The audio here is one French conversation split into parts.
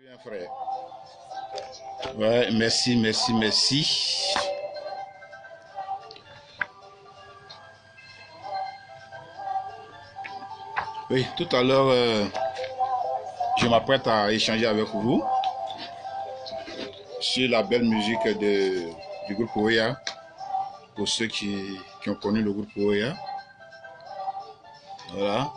Bien, frère. Ouais, merci, merci, merci. Oui, tout à l'heure, je m'apprête à échanger avec vous sur la belle musique du groupe Oya, pour ceux qui ont connu le groupe Oya. Voilà.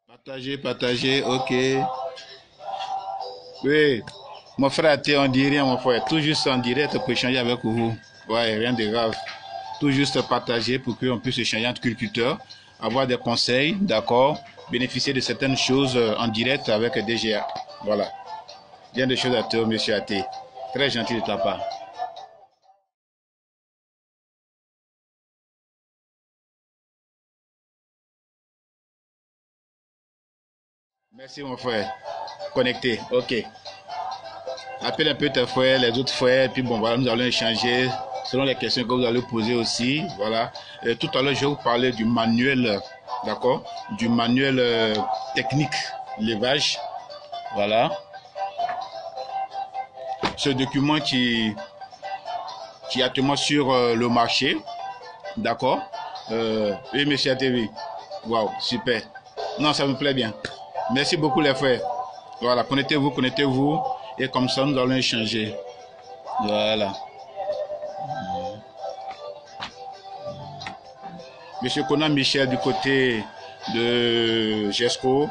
Partagez, partagez, ok. Oui, mon frère, on dit rien, mon frère. Tout juste en direct pour échanger avec vous. Ouais, rien de grave. Tout juste partager pour qu'on puisse échanger entre cultures, avoir des conseils, d'accord, bénéficier de certaines choses en direct avec DGA. Voilà. Bien de choses à toi, monsieur Athé. Très gentil de ta part. Merci, mon frère. Connecté, ok. Appelle un peu tes frères, les autres frères, puis bon, voilà, nous allons échanger selon les questions que vous allez poser aussi. Voilà. Et tout à l'heure, je vais vous parler du manuel, d'accord, du manuel technique levage. Voilà. Ce document qui est actuellement sur le marché, d'accord. Oui, monsieur ATV. Waouh, super. Non, ça me plaît bien. Merci beaucoup, les frères. Voilà, connectez-vous, connectez-vous. Et comme ça, nous allons échanger. Voilà. Monsieur Conan Michel du côté de GESCO.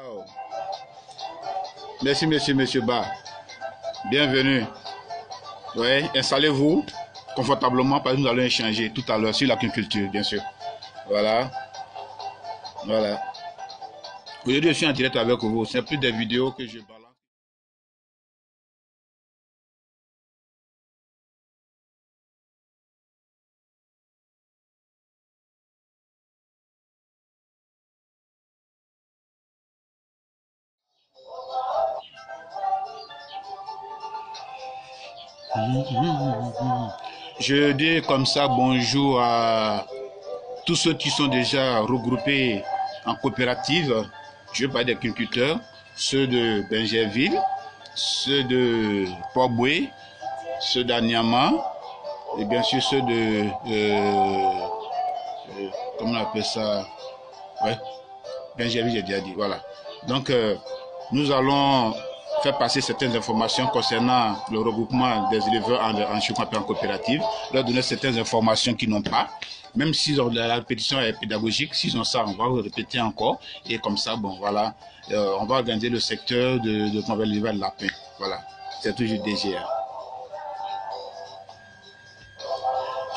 Wow. Merci, monsieur Ba. Bienvenue. Ouais, installez-vous confortablement parce que nous allons échanger tout à l'heure sur l'agriculture, bien sûr. Voilà. Voilà. Aujourd'hui, je suis en direct avec vous. C'est plus des vidéos que je balance. Je dis comme ça bonjour à tous ceux qui sont déjà regroupés en coopérative. Je parle des agriculteurs, ceux de Benjerville, ceux de Port-Boué, ceux d'Anyama, et bien sûr ceux de... comment on appelle ça? Ouais, Benjerville, j'ai déjà dit, voilà. Donc, nous allons faire passer certaines informations concernant le regroupement des éleveurs en coopérative, leur donner certaines informations qu'ils n'ont pas. Même si la répétition est pédagogique, s'ils ont ça, on va répéter encore. Et comme ça, bon, voilà, on va organiser le secteur de l'élevage de lapin. Voilà, c'est toujours DGA.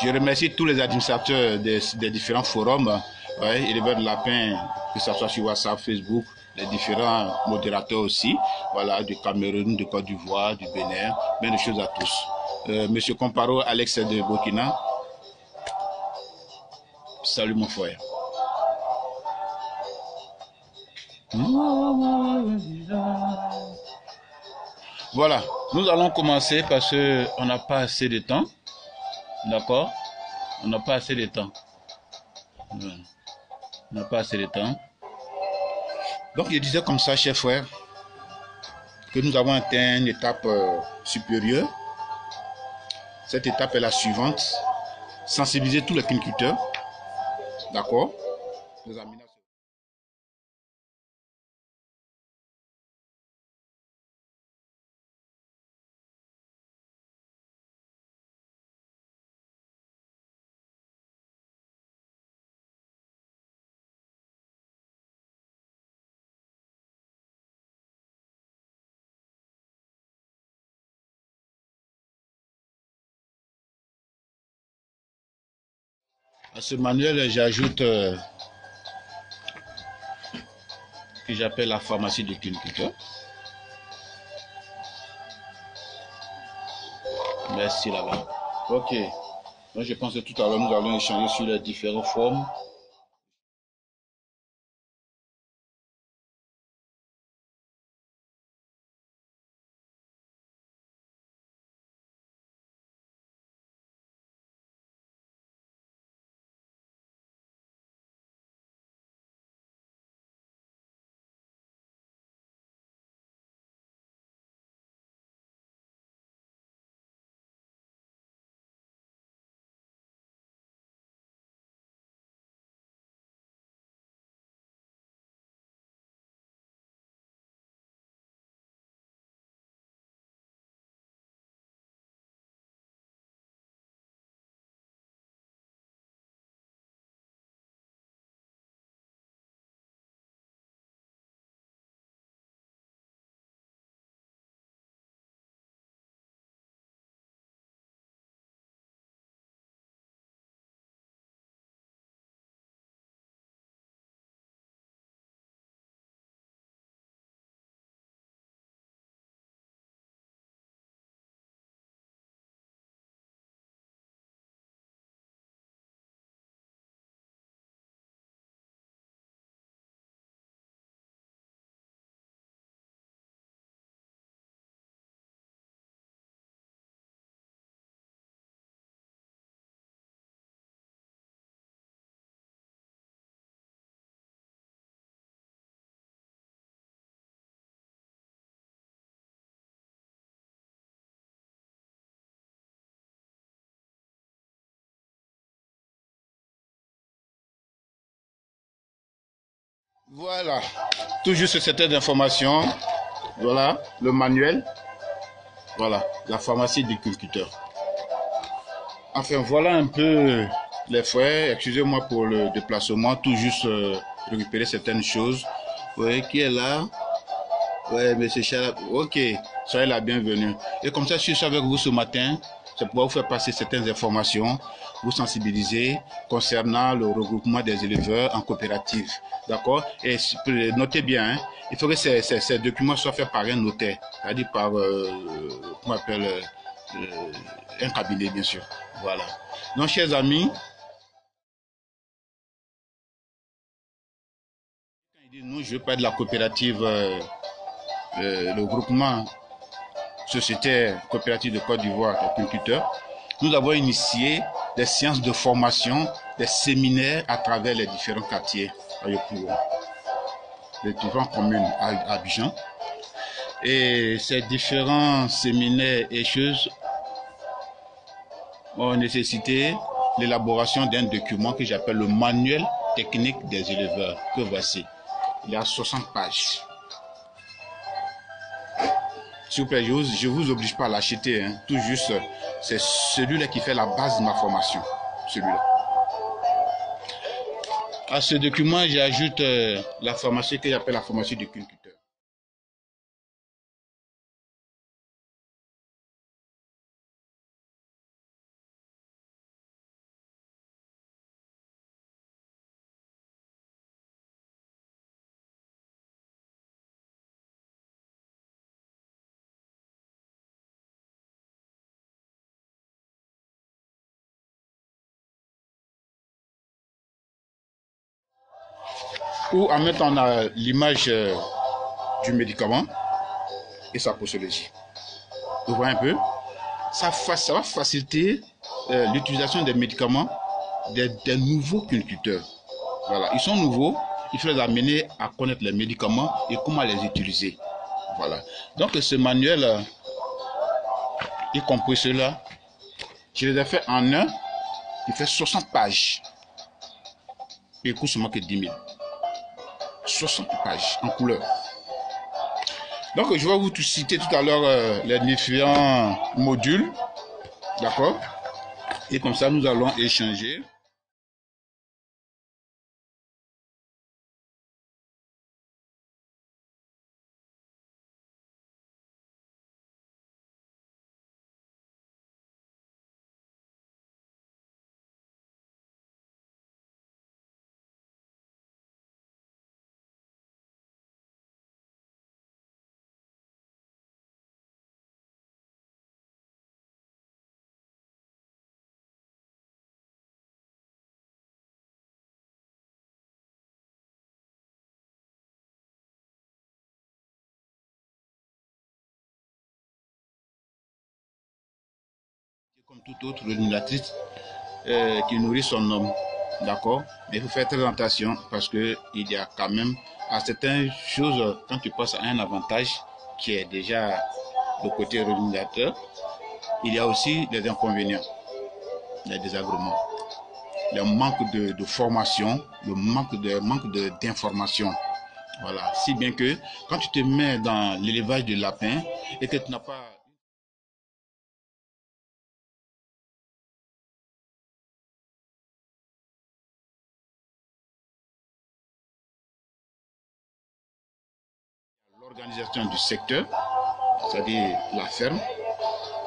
Je remercie tous les administrateurs des différents forums, ouais, éleveurs de lapins, que ce soit sur WhatsApp, Facebook, les différents modérateurs aussi, voilà, du Cameroun, de Côte d'Ivoire, du Bénin, bien de choses à tous. Monsieur Comparo, Alex de Burkina, salut mon frère. Voilà, nous allons commencer parce qu'on n'a pas assez de temps. D'accord? On n'a pas assez de temps. Voilà. On n'a pas assez de temps. Donc, je disais comme ça, chers frères, que nous avons atteint une étape supérieure. Cette étape est la suivante. Sensibiliser tous les culteurs. D'accord? Les amis. À ce manuel, j'ajoute que j'appelle la pharmacie de culture. Merci là-bas. Ok. Donc je pense que tout à l'heure, nous allons échanger sur les différentes formes. Voilà. Tout juste certaines informations. Voilà, le manuel. Voilà, la pharmacie du cultivateur. Enfin, voilà un peu les frais. Excusez-moi pour le déplacement. Tout juste récupérer certaines choses. Oui, qui est là? Oui, monsieur Chalap. Ok, soyez la bienvenue. Et comme ça, je suis avec vous ce matin. C'est pour vous faire passer certaines informations, vous sensibiliser concernant le regroupement des éleveurs en coopérative. D'accord? Et notez bien, hein, il faut que ces documents soient faits par un notaire, c'est-à-dire par comment on appelle, un cabinet, bien sûr. Voilà. Donc, chers amis, nous, je parle de la coopérative, le groupement sociétaire coopérative de Côte d'Ivoire des culteurs. Nous avons initié des séances de formation, des séminaires à travers les différents quartiers à Yopougon, les différentes communes à Abidjan. Et ces différents séminaires et choses ont nécessité l'élaboration d'un document que j'appelle le manuel technique des éleveurs, que voici. Il y a 60 pages. S'il vous plaît, je ne vous oblige pas à l'acheter, hein. Tout juste, c'est celui-là qui fait la base de ma formation. Celui-là. À ce document, j'ajoute la formation que j'appelle la formation du cultivateur. Où en mettant l'image du médicament et sa posologie. Vous voyez un peu? Ça va faciliter l'utilisation des médicaments des nouveaux cultivateurs. Voilà, ils sont nouveaux, il faut les amener à connaître les médicaments et comment les utiliser. Voilà. Donc ce manuel, y compris cela, je les ai fait en un, il fait 60 pages. Il coûte seulement que 10 000. 60 pages en couleur. Donc je vais vous citer tout à l'heure les différents modules. D'accord? Et comme ça, nous allons échanger. Comme toute autre rémuneratrice qui nourrit son homme. D'accord? Mais il faut faire très attention parce qu'il y a quand même à certaines choses, quand tu passes à un avantage qui est déjà le côté rémunérateur, il y a aussi des inconvénients, des désagréments. Le manque de formation, le manque d'information. Voilà. Si bien que quand tu te mets dans l'élevage de lapins et que tu n'as pas l'organisation du secteur, c'est-à-dire la ferme,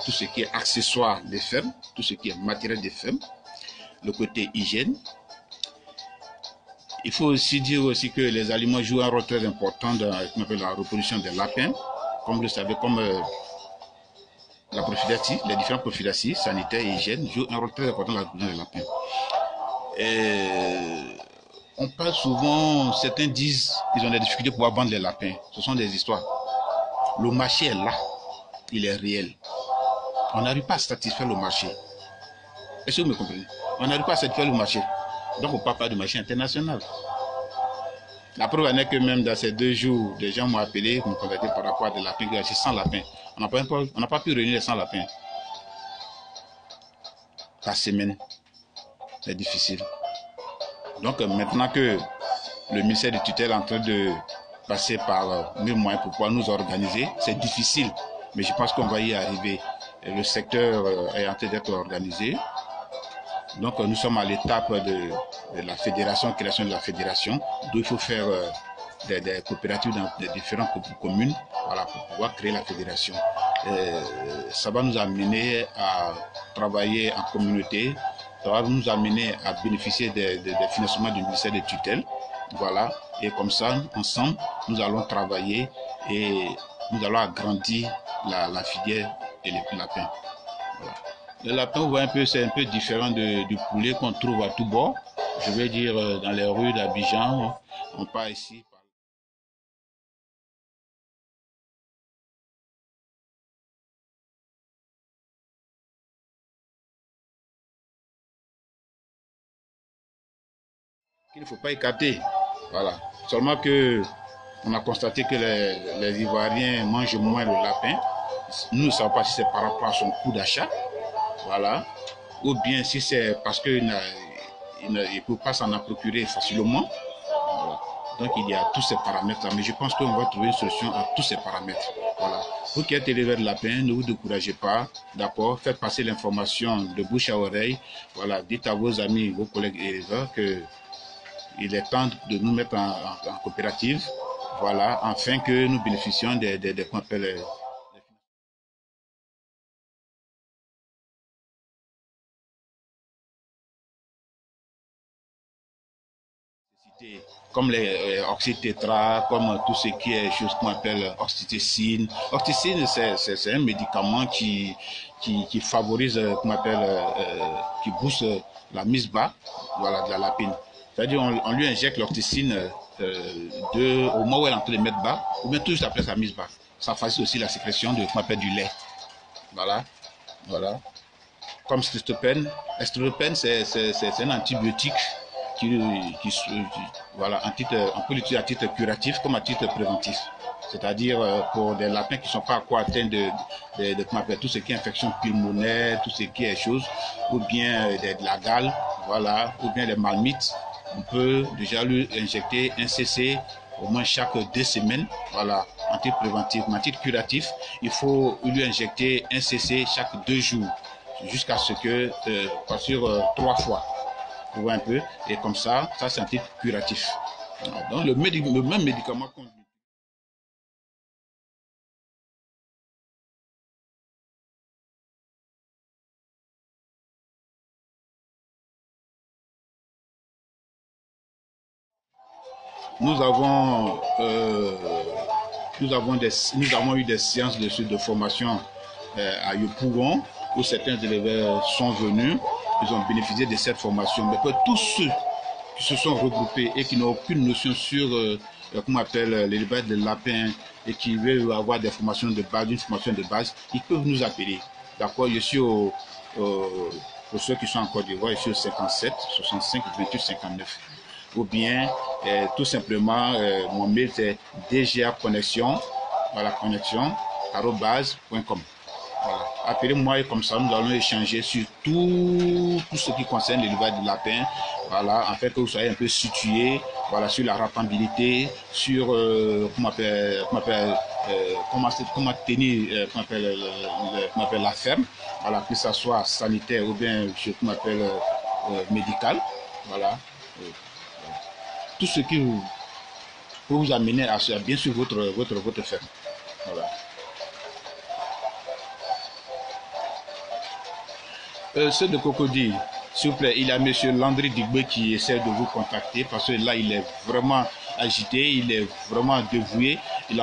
tout ce qui est accessoire des fermes, tout ce qui est matériel des fermes, le côté hygiène. Il faut aussi dire aussi que les aliments jouent un rôle très important dans la reproduction des lapins. Comme vous le savez, comme la prophylaxie, les différentes prophylaxies sanitaires et hygiène jouent un rôle très important dans la reproduction des lapins. Et on parle souvent, certains disent qu'ils ont des difficultés pour vendre les lapins. Ce sont des histoires. Le marché est là, il est réel. On n'arrive pas à satisfaire le marché. Est-ce que vous me comprenez? On n'arrive pas à satisfaire le marché. Donc on ne parle pas du marché international. La preuve en est que même dans ces 2 jours, des gens m'ont appelé, m'ont contacté par rapport à des lapins, que j'ai 100 lapins. On n'a pas pu réunir les 100 lapins. Par semaine. C'est difficile. Donc maintenant que le ministère de tutelle est en train de passer par 1000 moyens pour pouvoir nous organiser, c'est difficile. Mais je pense qu'on va y arriver. Et le secteur est en train d'être organisé. Donc nous sommes à l'étape de la fédération, création de la fédération, d'où il faut faire des coopératives dans des différentes communes, voilà, pour pouvoir créer la fédération. Ça va nous amener à travailler en communauté, ça va nous amener à bénéficier des financements du ministère de tutelle, voilà, et comme ça, ensemble, nous allons travailler et nous allons agrandir la filière et les lapins. Voilà. Le lapin, c'est un peu différent du poulet qu'on trouve à tout bord. Je vais dire dans les rues d'Abidjan, on part ici. Qu'il ne faut pas écarter. Voilà. Seulement que on a constaté que les Ivoiriens mangent moins le lapin. Nous ne savons pas si c'est par rapport à son coût d'achat. Voilà. Ou bien si c'est parce qu'il ne peut pas s'en procurer facilement. Voilà. Donc il y a tous ces paramètres-là. Mais je pense qu'on va trouver une solution à tous ces paramètres. Voilà. Vous qui êtes éleveur de lapin, ne vous découragez pas. D'accord. Faites passer l'information de bouche à oreille. Voilà. Dites à vos amis, vos collègues éleveurs que il est temps de nous mettre en coopérative. Voilà. Afin que nous bénéficions des qu'on appelle comme les oxytétra, comme tout ce qui est chose qu'on appelle oxytocine. Oxytocine, c'est un médicament qui favorise, qu'on appelle, qui booste la mise bas, voilà, de la lapine. C'est-à-dire, on lui injecte l'oxytocine au moment où elle est en train de mettre bas, ou bien tout juste après sa mise bas. Ça facilite aussi la sécrétion de, qu'on appelle, du lait. Voilà, voilà. comme Strychnine. Strychnine, c'est un antibiotique voilà, on peut l'utiliser à titre curatif comme à titre préventif. C'est-à-dire pour des lapins qui ne sont pas encore atteints de tout ce qui est infection pulmonaire, tout ce qui est chose, ou bien de la gale, voilà, ou bien des marmites, on peut déjà lui injecter un CC au moins chaque 2 semaines, voilà, en titre préventif. Mais en titre curatif, il faut lui injecter un CC chaque 2 jours, jusqu'à ce que, sur 3 fois. Vous voyez un peu, et comme ça c'est un titre curatif. Voilà. Donc le même médicament qu'on nous avons eu des séances de formation à Yopougon, où certains élèves sont venus, ils ont bénéficié de cette formation. Mais pour tous ceux qui se sont regroupés et qui n'ont aucune notion sur comment on appelle l'élevage de lapins et qui veulent avoir des formations de base, une formation de base, ils peuvent nous appeler. D'accord, je suis pour ceux qui sont en Côte d'Ivoire, je suis au 57 65 28 59. Ou bien tout simplement mon mail c'est dgaconnexion, voilà, connexion, @.com. Voilà. Appelez-moi et comme ça nous allons échanger sur tout ce qui concerne l'élevage de lapins, voilà, en fait que vous soyez un peu situé, voilà, sur la rentabilité, sur comment tenir la ferme, voilà, que ça soit sanitaire ou bien médical, voilà. Tout ce qui peut vous amener à bien sûr votre ferme. Voilà. Ceux de Cocody, s'il vous plaît, il y a M. Landry Digbe qui essaie de vous contacter parce que là, il est vraiment agité, il est vraiment dévoué. Il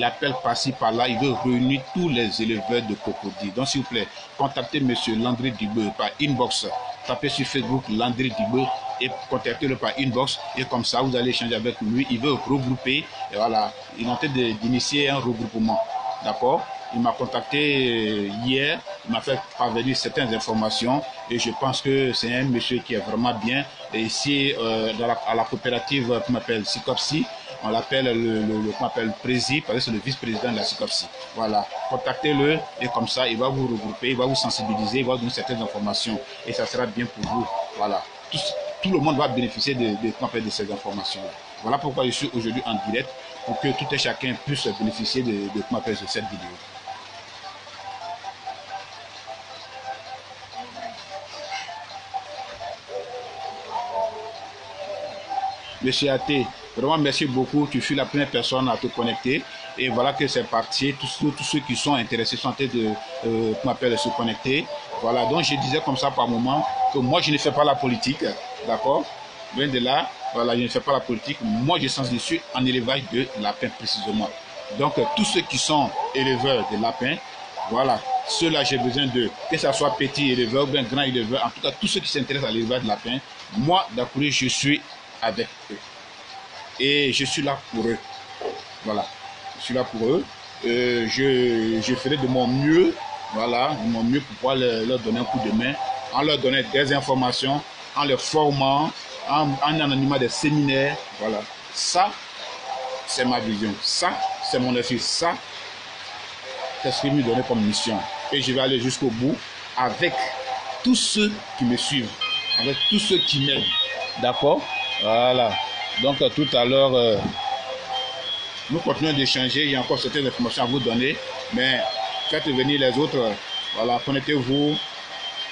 appelle par-ci, par-là, il veut réunir tous les éleveurs de Cocody. Donc, s'il vous plaît, contactez M. Landry Digbe par inbox. Tapez sur Facebook Landry Digbe et contactez-le par inbox. Et comme ça, vous allez échanger avec lui. Il veut regrouper. Et voilà, il est en train d'initier un regroupement. D'accord? Il m'a contacté hier, il m'a fait parvenir certaines informations et je pense que c'est un monsieur qui est vraiment bien. Et ici, à la coopérative qu'on appelle SICOPSI, on l'appelle le Prési, parce que c'est le vice-président de la SICOPSI. Voilà, contactez-le et comme ça, il va vous regrouper, il va vous sensibiliser, il va vous donner certaines informations et ça sera bien pour vous. Voilà, tout le monde va bénéficier de ces informations. Voilà pourquoi je suis aujourd'hui en direct, pour que tout et chacun puisse bénéficier de cette vidéo. Monsieur Athé, vraiment merci beaucoup. Tu fus la première personne à te connecter. Et voilà que c'est parti. Tous ceux qui sont intéressés sont en train de se connecter. Voilà, donc je disais comme ça par moment que moi je ne fais pas la politique. D'accord? Loin de là, voilà, je ne fais pas la politique. Moi je sens dessus en élevage de lapins précisément. Donc tous ceux qui sont éleveurs de lapins, voilà, ceux-là j'ai besoin d'eux. Que ce soit petit éleveur ou bien grand éleveur, en tout cas tous ceux qui s'intéressent à l'élevage de lapins, moi d'accord, je suis avec eux. Et je suis là pour eux. Voilà. Je suis là pour eux. Je ferai de mon mieux, voilà, de mon mieux pour pouvoir leur donner un coup de main, en leur donnant des informations, en les formant, en animant des séminaires. Voilà. Ça, c'est ma vision. Ça, c'est mon effet. Ça, c'est ce qui me donné comme mission. Et je vais aller jusqu'au bout avec tous ceux qui me suivent, avec tous ceux qui m'aiment. D'accord? Voilà. Donc tout à l'heure, nous continuons d'échanger. Il y a encore certaines informations à vous donner. Mais faites venir les autres. Voilà, connectez-vous,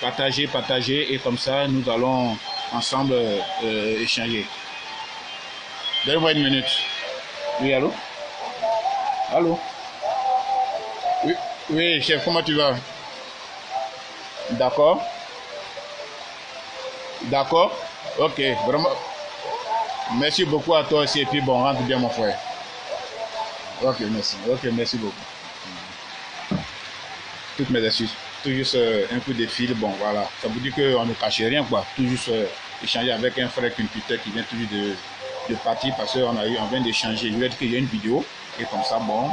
partagez. Et comme ça, nous allons ensemble échanger. Donnez-moi une minute. Oui, allô? Allô? Oui, chef, comment tu vas? D'accord? D'accord? Ok, vraiment. Merci beaucoup à toi aussi et puis bon, rentre bien mon frère. Ok, merci. Ok, merci beaucoup. Toutes mes excuses. Tout juste un coup de fil, bon voilà. Ça vous dit qu'on ne cache rien quoi. Tout juste échanger avec un frère cultivateur qui vient tout juste de partir parce qu'on vient d'échanger. Je lui ai dit qu'il y a une vidéo et comme ça, bon,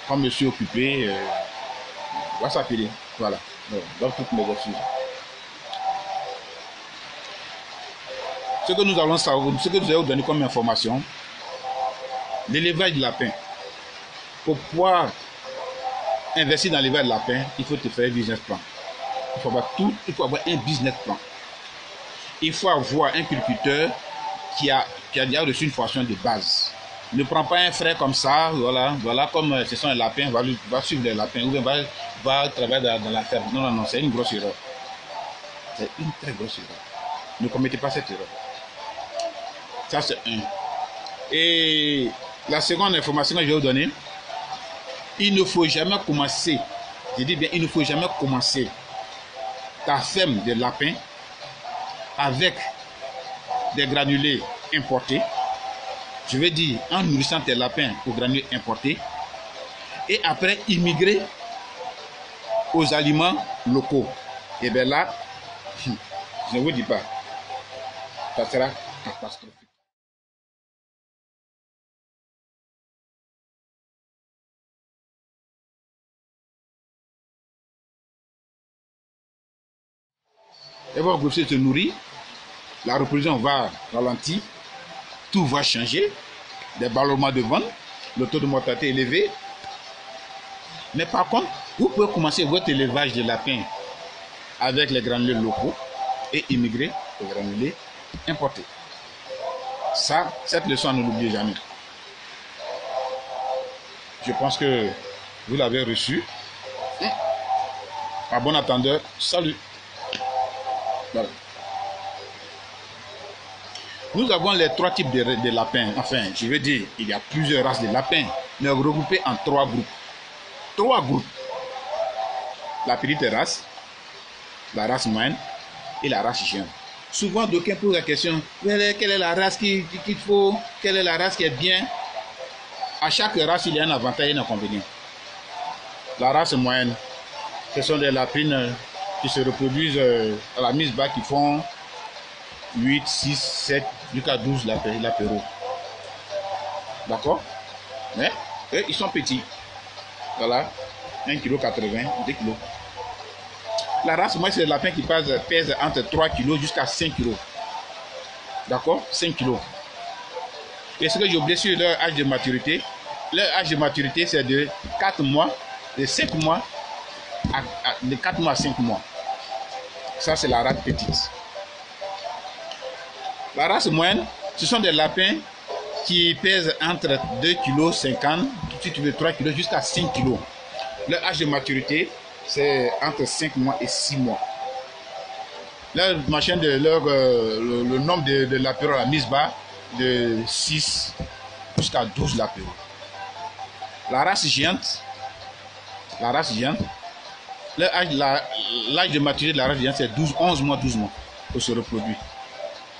comme je suis occupé, va s'appeler. Voilà. Donc, toutes mes excuses. Ce que nous allons savoir, ce que nous allons donner comme information, l'élevage de lapin. Pour pouvoir investir dans l'élevage de lapin, il faut te faire un business plan. Il faut avoir un business plan. Il faut avoir un cultivateur qui a déjà reçu une formation de base. Ne prends pas un frère comme ça, voilà comme ce sont les lapins, va suivre les lapins, ou bien va travailler dans la ferme. Non, c'est une grosse erreur. C'est une très grosse erreur. Ne commettez pas cette erreur. Ça, c'est un. Et la seconde information que je vais vous donner, il ne faut jamais commencer, je dis bien, il ne faut jamais commencer ta ferme de lapins avec des granulés importés. Je veux dire, en nourrissant tes lapins aux granulés importés, et après immigrer aux aliments locaux. Et bien là, je ne vous dis pas, ça sera catastrophique. Et votre groupe se nourrit, la reproduction va ralentir, tout va changer, des ballonnements de vente, le taux de mortalité élevé. Mais par contre, vous pouvez commencer votre élevage de lapins avec les granulés locaux et immigrer aux granulés importés. Ça, cette leçon, ne l'oubliez jamais. Je pense que vous l'avez reçu. À bon attendeur, salut. Voilà. Nous avons les trois types de lapins. Enfin, je veux dire, il y a plusieurs races de lapins, mais regroupés en trois groupes. Trois groupes. La petite race, la race moyenne et la race géante. Souvent, d'aucuns posent la question, quelle est la race qu'il faut, quelle est la race qui est bien. À chaque race, il y a un avantage et un inconvénient. La race moyenne, ce sont des lapines qui se reproduisent à la mise bas, qui font 8, 6, 7, jusqu'à 12 lapéraux. D'accord? Mais eux, ils sont petits. Voilà, 1,80 kg, 2 kg. La race, moi, c'est le lapin qui pèse entre 3 kg jusqu'à 5 kg. D'accord? 5 kg. Et ce que j'ai oublié sur leur âge de maturité, leur âge de maturité, c'est de 4 mois, de 5 mois, de 4 mois à 5 mois. Ça, c'est la race petite. La race moyenne, ce sont des lapins qui pèsent entre 2,50 kg, si tu veux 3 kg, jusqu'à 5 kg. Leur âge de maturité, c'est entre 5 mois et 6 mois. Le nombre de lapéraux à la mise bas, de 6 jusqu'à 12 lapéraux. La race géante, l'âge de maturité de la race géante, c'est 11 mois pour se reproduire.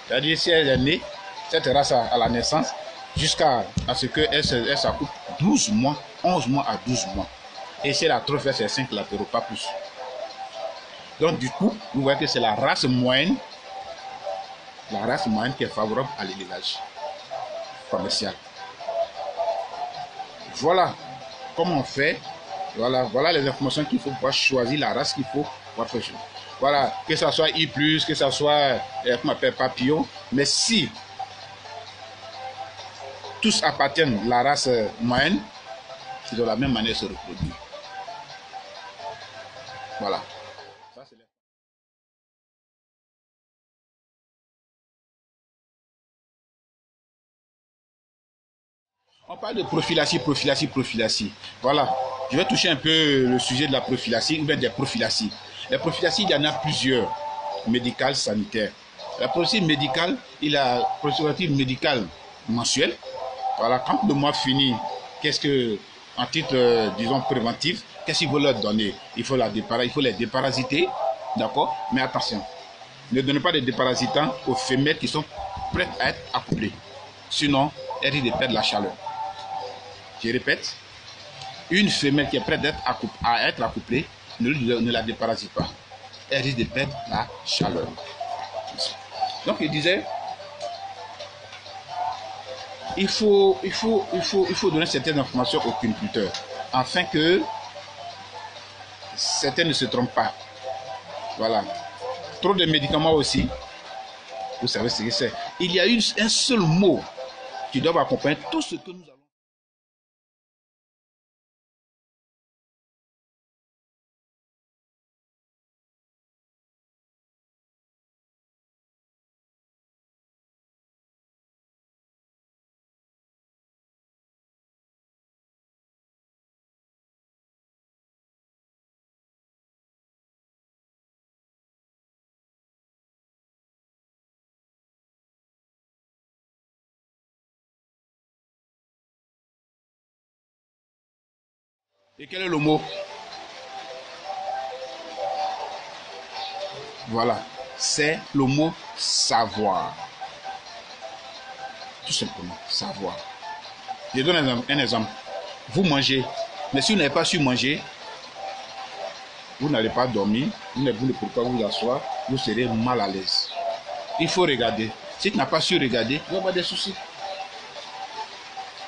C'est-à-dire, si elle est née, cette race à la naissance, jusqu'à ce qu'elle s'accouple 12 mois, 11 mois à 12 mois. Et si elle a trop fait, c'est 5 latéraux, pas plus. Donc, du coup, vous voyez que c'est la race moyenne qui est favorable à l'élevage commercial. Voilà comment on fait. Voilà les informations qu'il faut pour choisir la race qu'il faut pour faire. Voilà, que ce soit I+, que ce soit comment on appelle, papillon. Mais si tous appartiennent à la race moyenne, c'est de la même manière se reproduire. Voilà. Ça, c'est on parle de prophylaxie. Voilà. Je vais toucher un peu le sujet de la prophylaxie ou bien des prophylaxies. Les prophylaxies, il y en a plusieurs, médicales, sanitaires. La prophylaxie médicale, il y a la prophylaxie médicale mensuelle. Voilà, quand le mois finit, qu'est-ce que, en titre, disons, préventif, qu'est-ce qu'il faut leur donner? Il faut les déparasiter, d'accord? Mais attention, ne donnez pas de déparasitants aux femelles qui sont prêtes à être accouplées. Sinon, elles risquent de perdre la chaleur. Je répète, une femelle qui est prête à être accouplée, ne la déparasite pas. Elle risque de perdre la chaleur. Donc, il disait, il faut donner certaines informations aux cultivateurs afin que certains ne se trompent pas. Voilà. Trop de médicaments aussi. Vous savez ce que c'est. Il y a un seul mot qui doit accompagner tout ce que nous allons. Et quel est le mot? Voilà. C'est le mot savoir. Tout simplement, savoir. Je donne un exemple. Vous mangez, mais si vous n'avez pas su manger, vous n'allez pas dormir, vous ne pouvez pas vous asseoir, vous serez mal à l'aise. Il faut regarder. Si tu n'as pas su regarder, il va y avoir des soucis.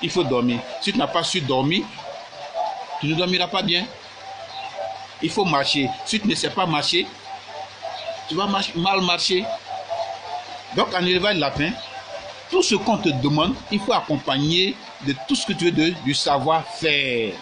Il faut dormir. Si tu n'as pas su dormir, tu ne dormiras pas bien. Il faut marcher. Si tu ne sais pas marcher, tu vas mal marcher. Donc, en élevant le lapin, tout ce qu'on te demande, il faut accompagner de tout ce que tu veux du savoir-faire.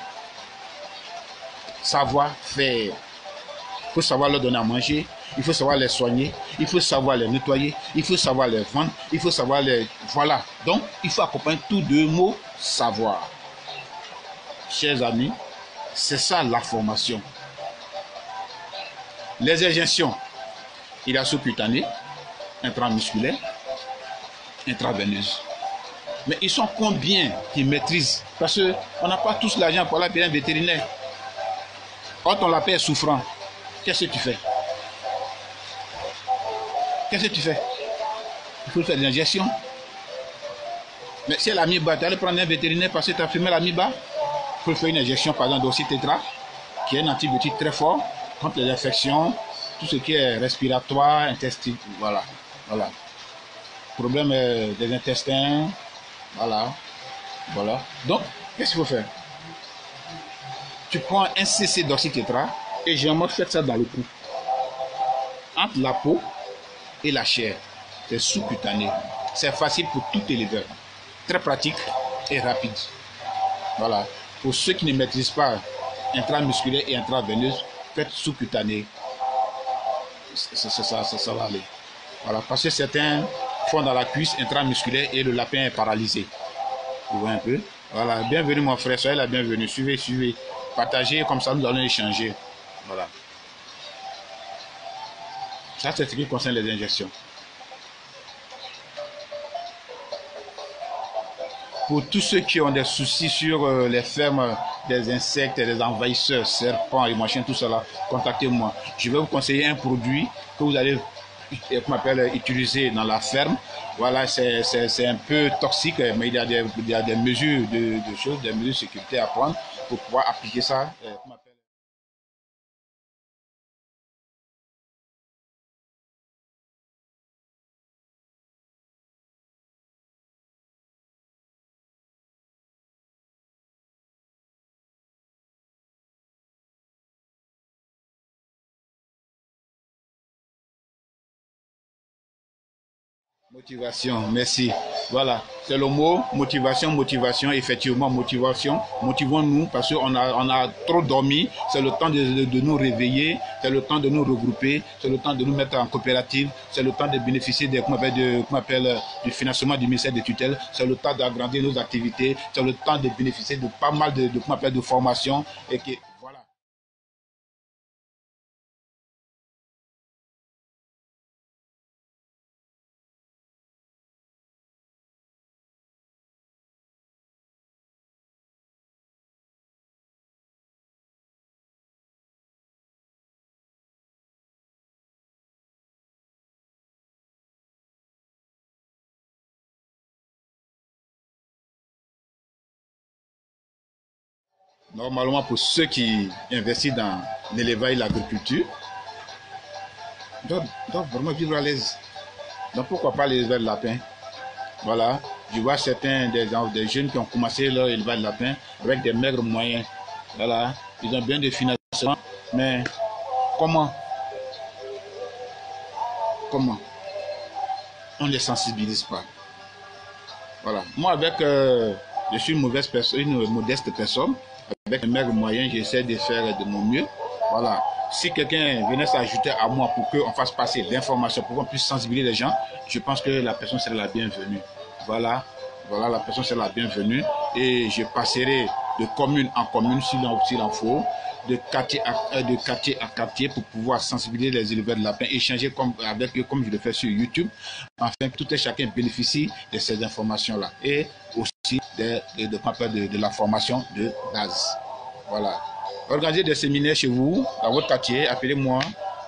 Savoir-faire. Il faut savoir leur donner à manger, il faut savoir les soigner, il faut savoir les nettoyer, il faut savoir les vendre, il faut savoir les... Voilà. Donc, il faut accompagner tous deux mots savoir. Chers amis, c'est ça la formation. Les injections, il y a sous-cutané, intramusculaire, intraveineuse. Mais ils sont combien qui maîtrisent? Parce qu'on n'a pas tous l'argent pour aller payer un vétérinaire. Quand ton lapin est souffrant, qu'est-ce que tu fais? Qu'est-ce que tu fais? Il faut faire des injections. Mais si l'amiba, tu allais prendre un vétérinaire parce que tu as fumé l'amiba, il faut faire une injection par exemple d'oxytétra, qui est un antibiotique très fort contre les infections, tout ce qui est respiratoire, intestin, voilà. Problème des intestins, voilà. Donc, qu'est-ce qu'il faut faire? Tu prends un cc d'oxytétra et généralement faites ça dans le cou. Entre la peau et la chair. C'est sous-cutané. C'est facile pour tout éleveur. Très pratique et rapide. Voilà. Pour ceux qui ne maîtrisent pas intramusculaire et intraveineuse, faites sous-cutané. Ça va aller. Voilà. Parce que certains font dans la cuisse intramusculaire et le lapin est paralysé. Vous voyez un peu? Voilà. Bienvenue mon frère, soyez la bienvenue. Suivez. Partagez, comme ça nous allons échanger. Voilà. Ça, c'est ce qui concerne les injections. Pour tous ceux qui ont des soucis sur les fermes des insectes, des envahisseurs, serpents et machin, tout cela, contactez-moi. Je vais vous conseiller un produit que vous allez utiliser dans la ferme. Voilà, c'est un peu toxique, mais il y a des mesures de choses, des mesures de sécurité à prendre pour pouvoir appliquer ça. Motivation, merci. Voilà, c'est le mot motivation, effectivement, motivation. Motivons-nous parce qu'on a trop dormi. C'est le temps de nous réveiller, c'est le temps de nous regrouper, c'est le temps de nous mettre en coopérative, c'est le temps de bénéficier du financement du ministère des tutelles, c'est le temps d'agrandir nos activités, c'est le temps de bénéficier de pas mal de formations et que voilà. Normalement, pour ceux qui investissent dans l'élevage et l'agriculture, doivent vraiment vivre à l'aise. Donc pourquoi pas l'élevage de lapin? Voilà, je vois certains des jeunes qui ont commencé leur élevage de lapin avec des maigres moyens. Voilà, ils ont bien de financement Mais comment on ne les sensibilise pas? Voilà. Moi, avec, je suis une modeste personne. Avec mes moyens, j'essaie de faire de mon mieux. Voilà. Si quelqu'un venait s'ajouter à moi pour qu'on fasse passer l'information, pour qu'on puisse sensibiliser les gens, je pense que la personne serait la bienvenue. Voilà. Voilà, la personne serait la bienvenue. Et je passerai de commune en commune, s'il en faut, de quartier à quartier pour pouvoir sensibiliser les éleveurs de lapins, échanger avec eux comme je le fais sur YouTube, afin que tout et chacun bénéficie de ces informations-là et aussi de la formation de base. Voilà. Organisez des séminaires chez vous, dans votre quartier, appelez-moi,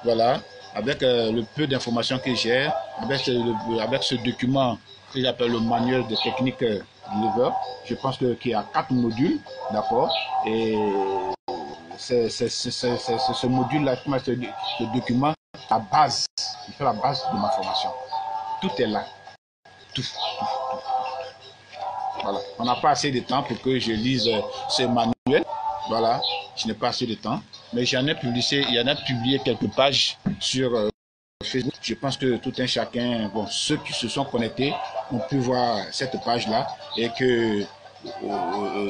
voilà, avec le peu d'informations que j'ai, avec ce document que j'appelle le manuel de technique d'éleveur. Je pense qu'il y a 4 modules, d'accord, et c'est ce module-là, ce document, la base, il fait la base de ma formation. Tout est là. Tout. Voilà. On n'a pas assez de temps pour que je lise ce manuel. Voilà. Je n'ai pas assez de temps. Mais j'en ai publié quelques pages sur Facebook. Je pense que tout un chacun, bon, ceux qui se sont connectés ont pu voir cette page-là et que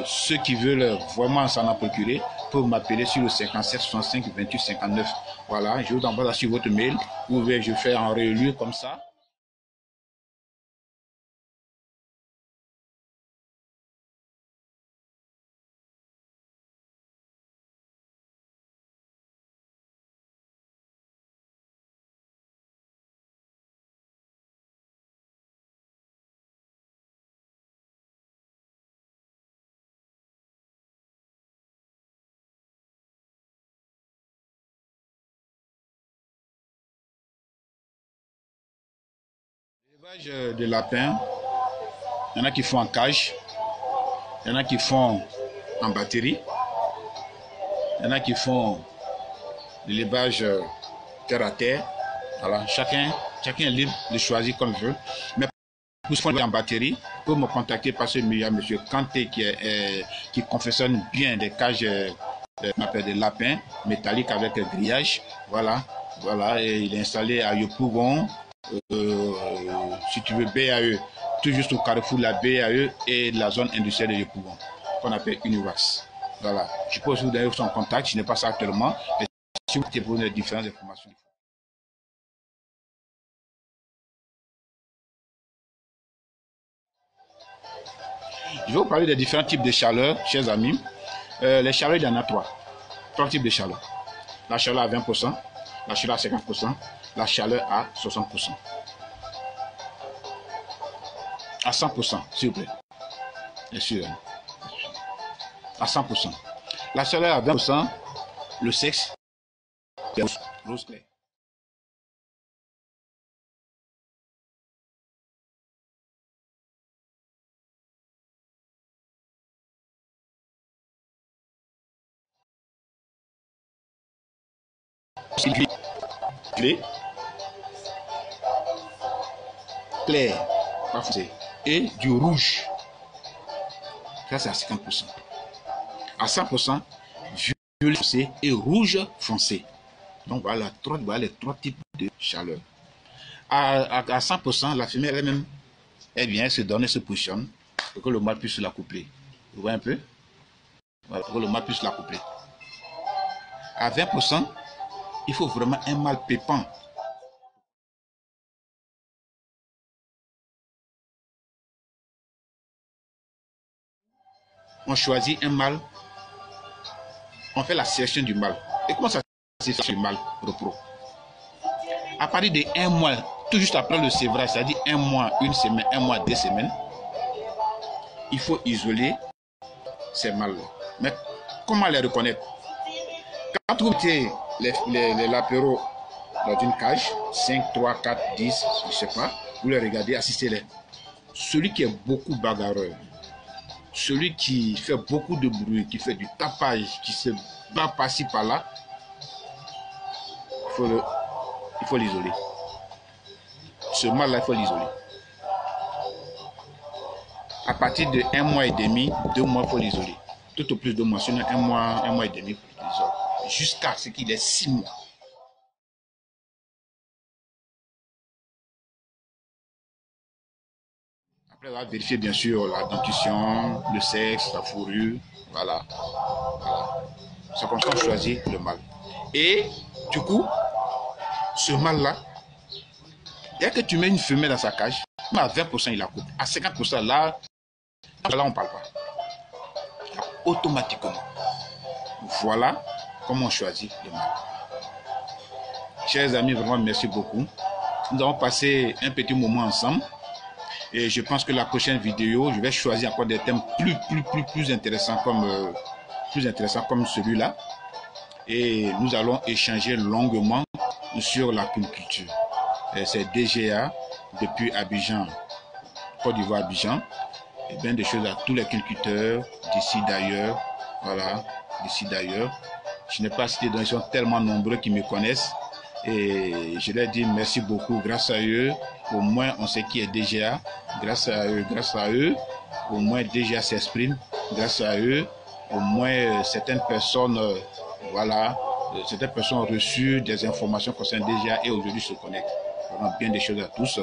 ceux qui veulent vraiment s'en en procurer peuvent m'appeler sur le 57 65 28 59. Voilà, je vous envoie sur votre mail. Vous pouvez, je fais en reliure comme ça. L'élevage de lapins, il y en a qui font en cage, il y en a qui font en batterie, il y en a qui font l'élevage terre à terre. Voilà, chacun est libre de choisir comme il veut. Mais pour ce en batterie, pour me contacter par ce milieu, M. Kanté qui confectionne bien des cages de lapins métalliques avec grillage. Voilà, voilà, et il est installé à Yopougon. Si tu veux, BAE, tout juste au carrefour de la BAE et de la zone industrielle de Yopougon, qu'on appelle Univax. Voilà. Je peux aussi vous donner son contact, je n'ai pas ça actuellement, mais si vous voulez pour différentes informations. Je vais vous parler des différents types de chaleur, chers amis. Les chaleurs, il y en a trois types de chaleur. La chaleur à 20%, la chaleur à 50%, la chaleur à 60%. À 100%, s'il vous plaît. Bien sûr. À 100%. La chaleur à 20%, le sexe, rose clair. Clé, clair, pas foncé, et du rouge. Ça, c'est à 50%. À 100%, violet foncé et rouge foncé. Donc voilà les trois types de chaleur. À 100%, la femelle elle-même, elle vient se donner, se positionne pour que le mâle puisse la coupler. Vous voyez un peu? Voilà, pour que le mâle puisse la coupler. À 20%, il faut vraiment un mâle pépant. On choisit un mâle, on fait la sélection du mâle. Et comment ça se fait du mâle repro? À partir de 1 mois, tout juste après le sévrage, c'est-à-dire 1 mois, 1 semaine, 1 mois, 2 semaines, il faut isoler ces mâles-là. Mais comment les reconnaître? Quand vous mettez les lapéraux dans une cage, 5, 3, 4, 10, je ne sais pas, vous les regardez, assistez-les. Celui qui est beaucoup bagarreur, celui qui fait beaucoup de bruit, qui fait du tapage, qui se bat par-ci par-là, il faut l'isoler. Ce mâle-là, il faut l'isoler. À partir de 1 mois et demi, 2 mois, il faut l'isoler. Tout au plus 2 mois, sinon 1 mois et demi, il faut l'isoler. jusqu'à ce qu'il ait 6 mois. Après avoir vérifié bien sûr la dentition, le sexe, la fourrure, voilà. C'est comme ça qu'on choisit le mâle. Et du coup, ce mâle-là, dès que tu mets une femelle dans sa cage, à 20% il la coupe. À 50% là on ne parle pas. Automatiquement. Voilà comment on choisit le mâle. Chers amis, vraiment merci beaucoup. Nous avons passé un petit moment ensemble. Et je pense que la prochaine vidéo, je vais choisir encore des thèmes plus intéressants comme celui-là. Et nous allons échanger longuement sur la culture. C'est DGA depuis Abidjan, Côte d'Ivoire, Abidjan. Et bien des choses à tous les culteurs d'ici d'ailleurs. Voilà, d'ici d'ailleurs. Je n'ai pas cité, donc ils sont tellement nombreux qui me connaissent. Et je leur dis merci beaucoup. Grâce à eux, au moins on sait qui est DGA. Grâce à eux, au moins DGA s'exprime. Grâce à eux, au moins certaines personnes, certaines personnes ont reçu des informations concernant DGA et aujourd'hui se connectent. Vraiment bien des choses à tous.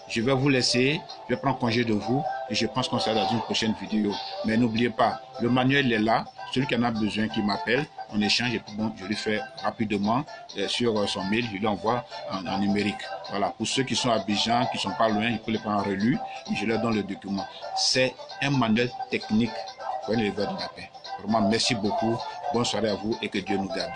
Je vais vous laisser, je vais prendre congé de vous et je pense qu'on sera dans une prochaine vidéo. Mais n'oubliez pas, le manuel est là. Celui qui en a besoin, qui m'appelle, on échange et puis bon, je lui fais rapidement sur son mail, je lui envoie en numérique. Voilà, pour ceux qui sont à Abidjan, qui ne sont pas loin, ils peuvent les prendre en relu et je leur donne le document. C'est un manuel technique pour un éleveur de lapin. Vraiment, merci beaucoup, bonne soirée à vous et que Dieu nous garde.